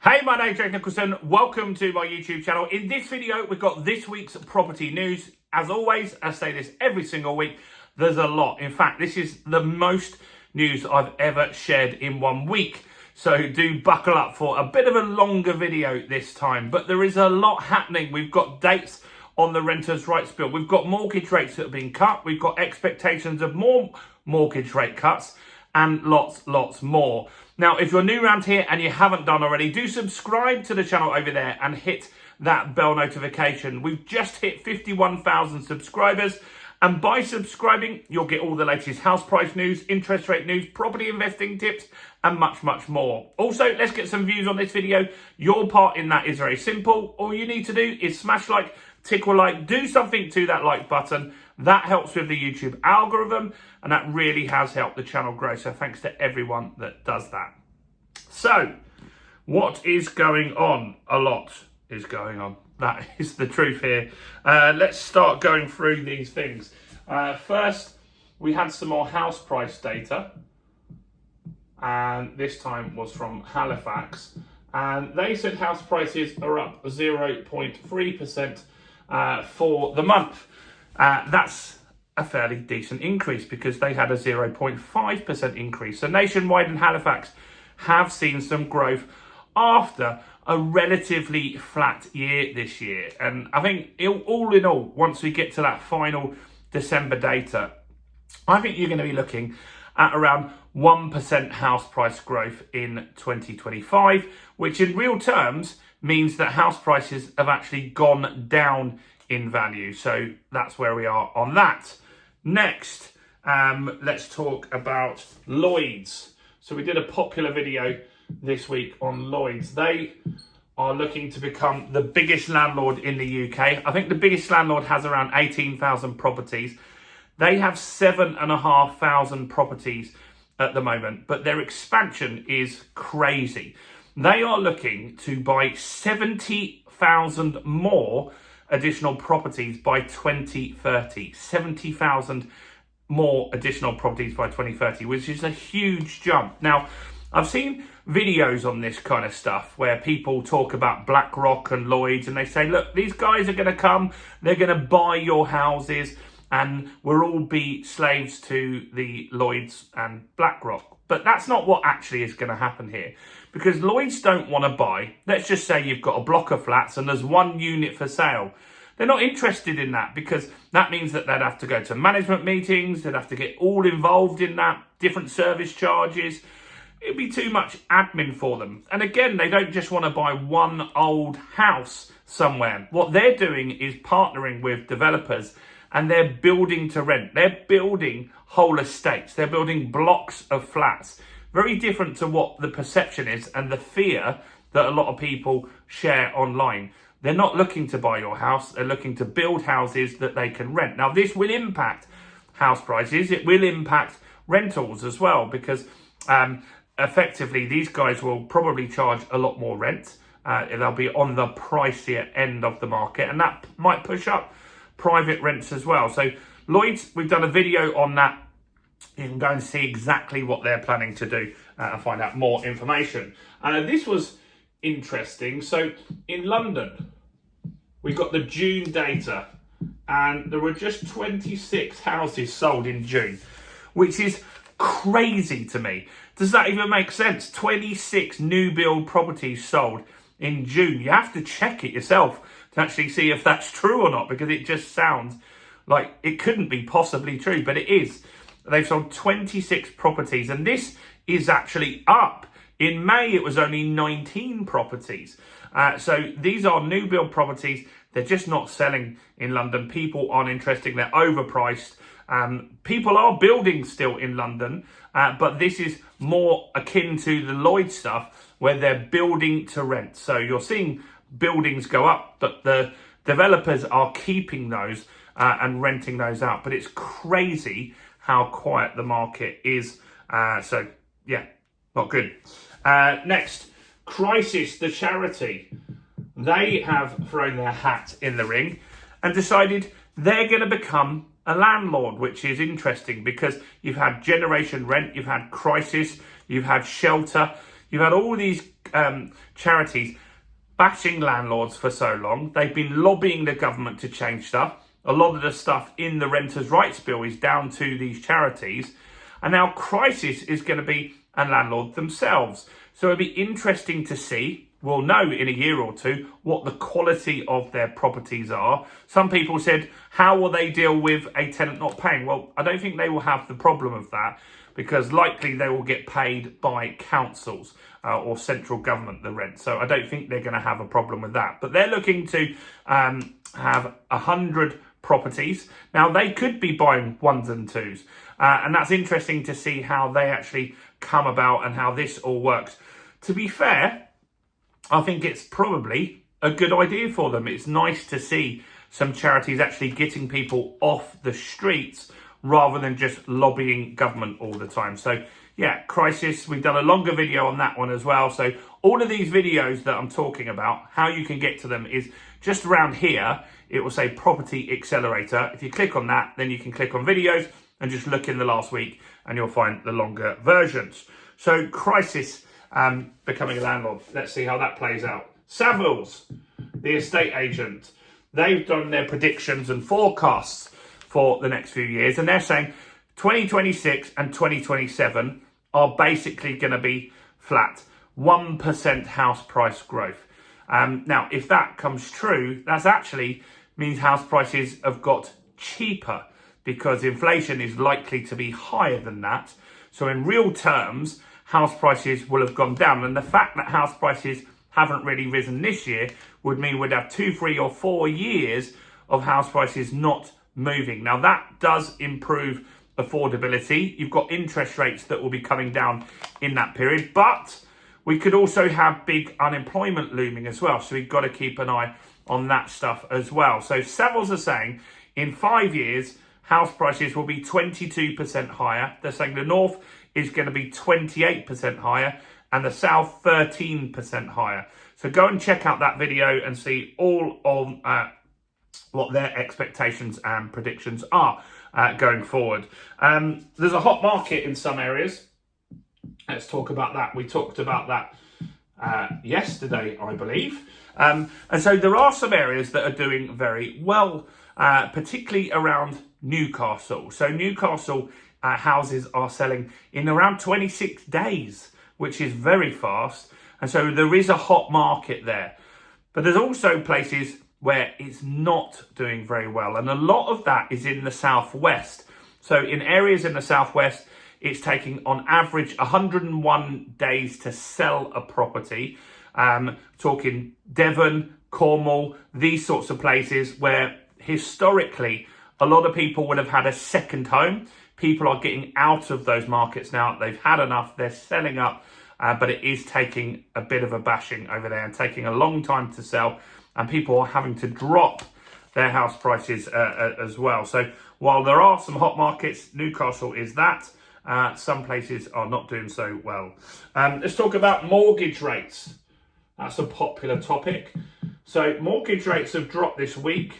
Hey, my name's Jake Nicholson. Welcome to my YouTube channel. In this video, we've got this week's property news. As always, I say this every single week, there's a lot. In fact, this is the most news I've ever shared in 1 week. So do buckle up for a bit of a longer video this time. But there is a lot happening. We've got dates on the Renters' Rights Bill. We've got mortgage rates that have been cut. We've got expectations of more mortgage rate cuts and lots more. Now, if you're new around here and you haven't done already, do subscribe to the channel over there and hit that bell notification. We've just hit 51,000 subscribers. And by subscribing, you'll get all the latest house price news, interest rate news, property investing tips, and much more. Also, let's get some views on this video. Your part in that is very simple. All you need to do is smash like, tickle like, do something to that like button. That helps with the YouTube algorithm, and that really has helped the channel grow. So thanks to everyone that does that. So, what is going on? A lot is going on. That is the truth here. Let's start going through these things. First, we had some more house price data, and this time was from Halifax. And they said house prices are up 0.3% for the month. That's a fairly decent increase because they had a 0.5% increase. So nationwide and Halifax have seen some growth after a relatively flat year this year. And I think all in all, once we get to that final December data, I think you're going to be looking at around 1% house price growth in 2025, which in real terms means that house prices have actually gone down in value. So that's where we are on that. Next, let's talk about Lloyds. So we did a popular video this week on Lloyds. They are looking to become the biggest landlord in the UK. I think the biggest landlord has around 18,000 properties. They have 7,500 properties at the moment, but their expansion is crazy. They are looking to buy 70,000 more additional properties by 2030. 70,000 more additional properties by 2030, which is a huge jump. Now, I've seen videos on this kind of stuff where people talk about BlackRock and Lloyds, and they say, look, these guys are going to come, they're going to buy your houses, and we'll all be slaves to the Lloyds and BlackRock. But that's not what actually is going to happen here, because Lloyds don't want to buy. Let's just say you've got a block of flats and there's one unit for sale. They're not interested in that, because that means that they'd have to go to management meetings, they'd have to get all involved in that, different service charges. It'd be too much admin for them. And again, they don't just want to buy one old house somewhere. What they're doing is partnering with developers, and they're building to rent. They're building whole estates. They're building blocks of flats. Very different to what the perception is and the fear that a lot of people share online. They're not looking to buy your house. They're looking to build houses that they can rent. Now, this will impact house prices. It will impact rentals as well, because effectively these guys will probably charge a lot more rent. They'll be on the pricier end of the market, and that might push up private rents as well. So Lloyds, we've done a video on that. You can go and see exactly what they're planning to do and find out more information. This was interesting. So in London, we got the June data, and there were just 26 houses sold in June, which is crazy to me. Does that even make sense? 26 new build properties sold in June. You have to check it yourself to actually see if that's true or not, because it just sounds like it couldn't be possibly true, but it is. They've sold 26 properties, and this is actually up. In May, it was only 19 properties. So these are new build properties. They're just not selling in London. People aren't interested. They're overpriced. People are building still in London, but this is more akin to the Lloyd stuff, where they're building to rent. So you're seeing buildings go up, but the developers are keeping those and renting those out. But it's crazy how quiet the market is. So yeah, not good. Next, Crisis, the charity. They have thrown their hat in the ring and decided they're going to become a landlord, which is interesting because you've had Generation Rent, you've had Crisis, you've had Shelter, you've had all these charities bashing landlords for so long. They've been lobbying the government to change stuff. A lot of the stuff in the Renters' Rights Bill is down to these charities. And now Crisis is going to be a landlord themselves. So it'll be interesting to see. We'll know in a year or two what the quality of their properties are. Some people said, how will they deal with a tenant not paying? Well, I don't think they will have the problem of that, because likely they will get paid by councils or central government, the rent. So I don't think they're going to have a problem with that. But they're looking to have 100 properties. Now, they could be buying ones and twos. And that's interesting to see how they actually come about and how this all works. To be fair, I think it's probably a good idea for them. It's nice to see some charities actually getting people off the streets rather than just lobbying government all the time. So yeah, Crisis, we've done a longer video on that one as well. So all of these videos that I'm talking about, how you can get to them is just around here. It will say Property Accelerator. If you click on that, then you can click on videos and just look in the last week and you'll find the longer versions. So Crisis, becoming a landlord. Let's see how that plays out. Savills, the estate agent, they've done their predictions and forecasts for the next few years, and they're saying 2026 and 2027 are basically going to be flat, 1% house price growth. Now, if that comes true, that actually means house prices have got cheaper because inflation is likely to be higher than that. So in real terms, house prices will have gone down. And the fact that house prices haven't really risen this year would mean we'd have 2, 3 or 4 years of house prices not moving. Now that does improve affordability. You've got interest rates that will be coming down in that period, but we could also have big unemployment looming as well. So we've got to keep an eye on that stuff as well. So Savills are saying in 5 years, house prices will be 22% higher. They're saying the north is going to be 28% higher and the south 13% higher. So go and check out that video and see all of what their expectations and predictions are going forward. There's a hot market in some areas. Let's talk about that. We talked about that yesterday, I believe. And so there are some areas that are doing very well, particularly around Newcastle. So Newcastle houses are selling in around 26 days, which is very fast. And so there is a hot market there. But there's also places where it's not doing very well. And a lot of that is in the southwest. So in areas in the southwest, it's taking on average 101 days to sell a property. Talking Devon, Cornwall, these sorts of places where historically a lot of people would have had a second home. People are getting out of those markets now. They've had enough. They're selling up, but it is taking a bit of a bashing over there and taking a long time to sell. And people are having to drop their house prices as well. So while there are some hot markets, Newcastle is that. Some places are not doing so well. Let's talk about mortgage rates. That's a popular topic. So mortgage rates have dropped this week.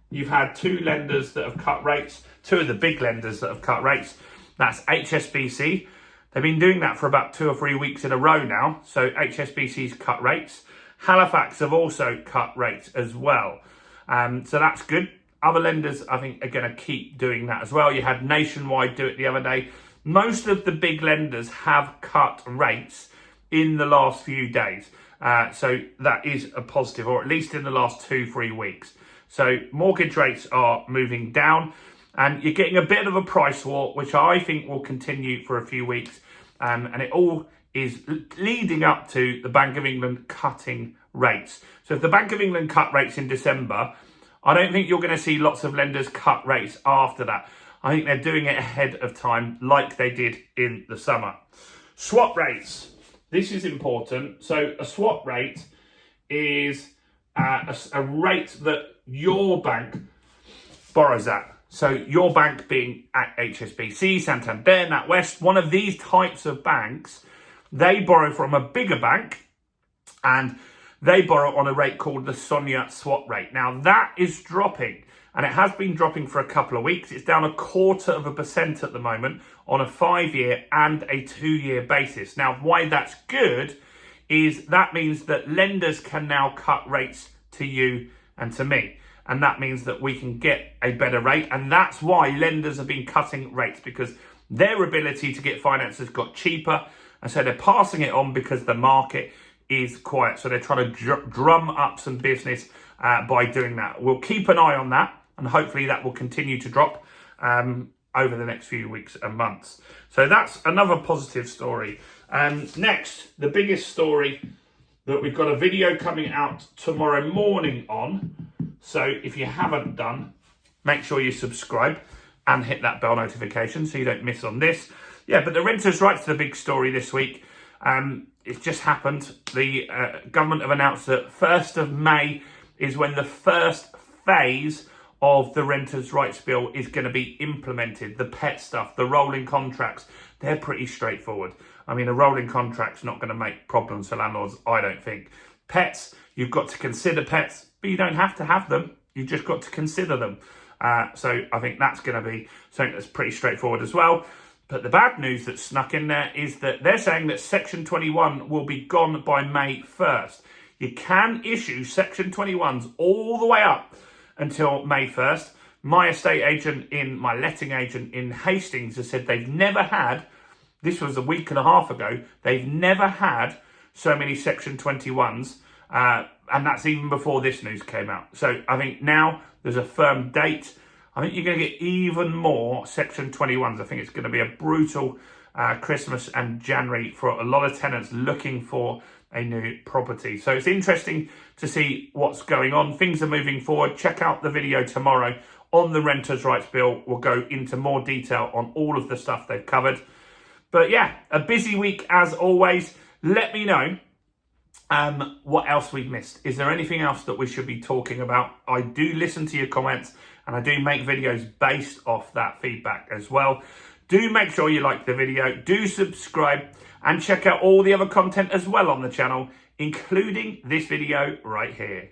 You've had 2 lenders that have cut rates, 2 of the big lenders that have cut rates. That's HSBC. They've been doing that for about 2 or 3 weeks in a row now. So HSBC's cut rates. Halifax have also cut rates as well. So that's good. Other lenders, I think, are going to keep doing that as well. You had Nationwide do it the other day. Most of the big lenders have cut rates in the last few days. So that is a positive, or at least in the last 2-3 weeks. So mortgage rates are moving down and you're getting a bit of a price war, which I think will continue for a few weeks. And it all is leading up to the Bank of England cutting rates. So if the Bank of England cut rates in December, I don't think you're going to see lots of lenders cut rates after that. I think they're doing it ahead of time like they did in the summer. Swap rates. This is important. So a swap rate is a rate that your bank borrows at. So your bank being at HSBC, Santander, NatWest, one of these types of banks, they borrow from a bigger bank and they borrow on a rate called the SONIA swap rate. Now that is dropping and it has been dropping for a couple of weeks. It's down 0.25% at the moment on a 5-year and a 2-year basis. Now why that's good is that means that lenders can now cut rates to you and to me. And that means that we can get a better rate. And that's why lenders have been cutting rates, because their ability to get finance has got cheaper. And so they're passing it on because the market is quiet. So they're trying to drum up some business by doing that. We'll keep an eye on that, and hopefully that will continue to drop over the next few weeks and months. So that's another positive story. Next, the biggest story that we've got a video coming out tomorrow morning on. So if you haven't done, make sure you subscribe and hit that bell notification so you don't miss on this. Yeah, but the renters' rights are the big story this week. It's just happened. The government have announced that 1st of May is when the first phase of the renters' rights bill is going to be implemented. The pet stuff, the rolling contracts, they're pretty straightforward. I mean, a rolling contract's not going to make problems for landlords, I don't think. Pets, you've got to consider pets, but you don't have to have them. You've just got to consider them. So I think that's going to be something that's pretty straightforward as well. But the bad news that's snuck in there is that they're saying that Section 21 will be gone by May 1st. You can issue Section 21s all the way up until May 1st. My estate agent my letting agent in Hastings has said they've never had, this was a week and a half ago, they've never had so many Section 21s. And that's even before this news came out. So I think now there's a firm date. I think you're going to get even more Section 21s. I think it's going to be a brutal Christmas and January for a lot of tenants looking for a new property. So it's interesting to see what's going on. Things are moving forward. Check out the video tomorrow on the Renters' Rights Bill. We'll go into more detail on all of the stuff they've covered. But yeah, a busy week as always. Let me know what else we've missed. Is there anything else that we should be talking about? I do listen to your comments, and I do make videos based off that feedback as well. Do make sure you like the video, do subscribe, and check out all the other content as well on the channel, including this video right here.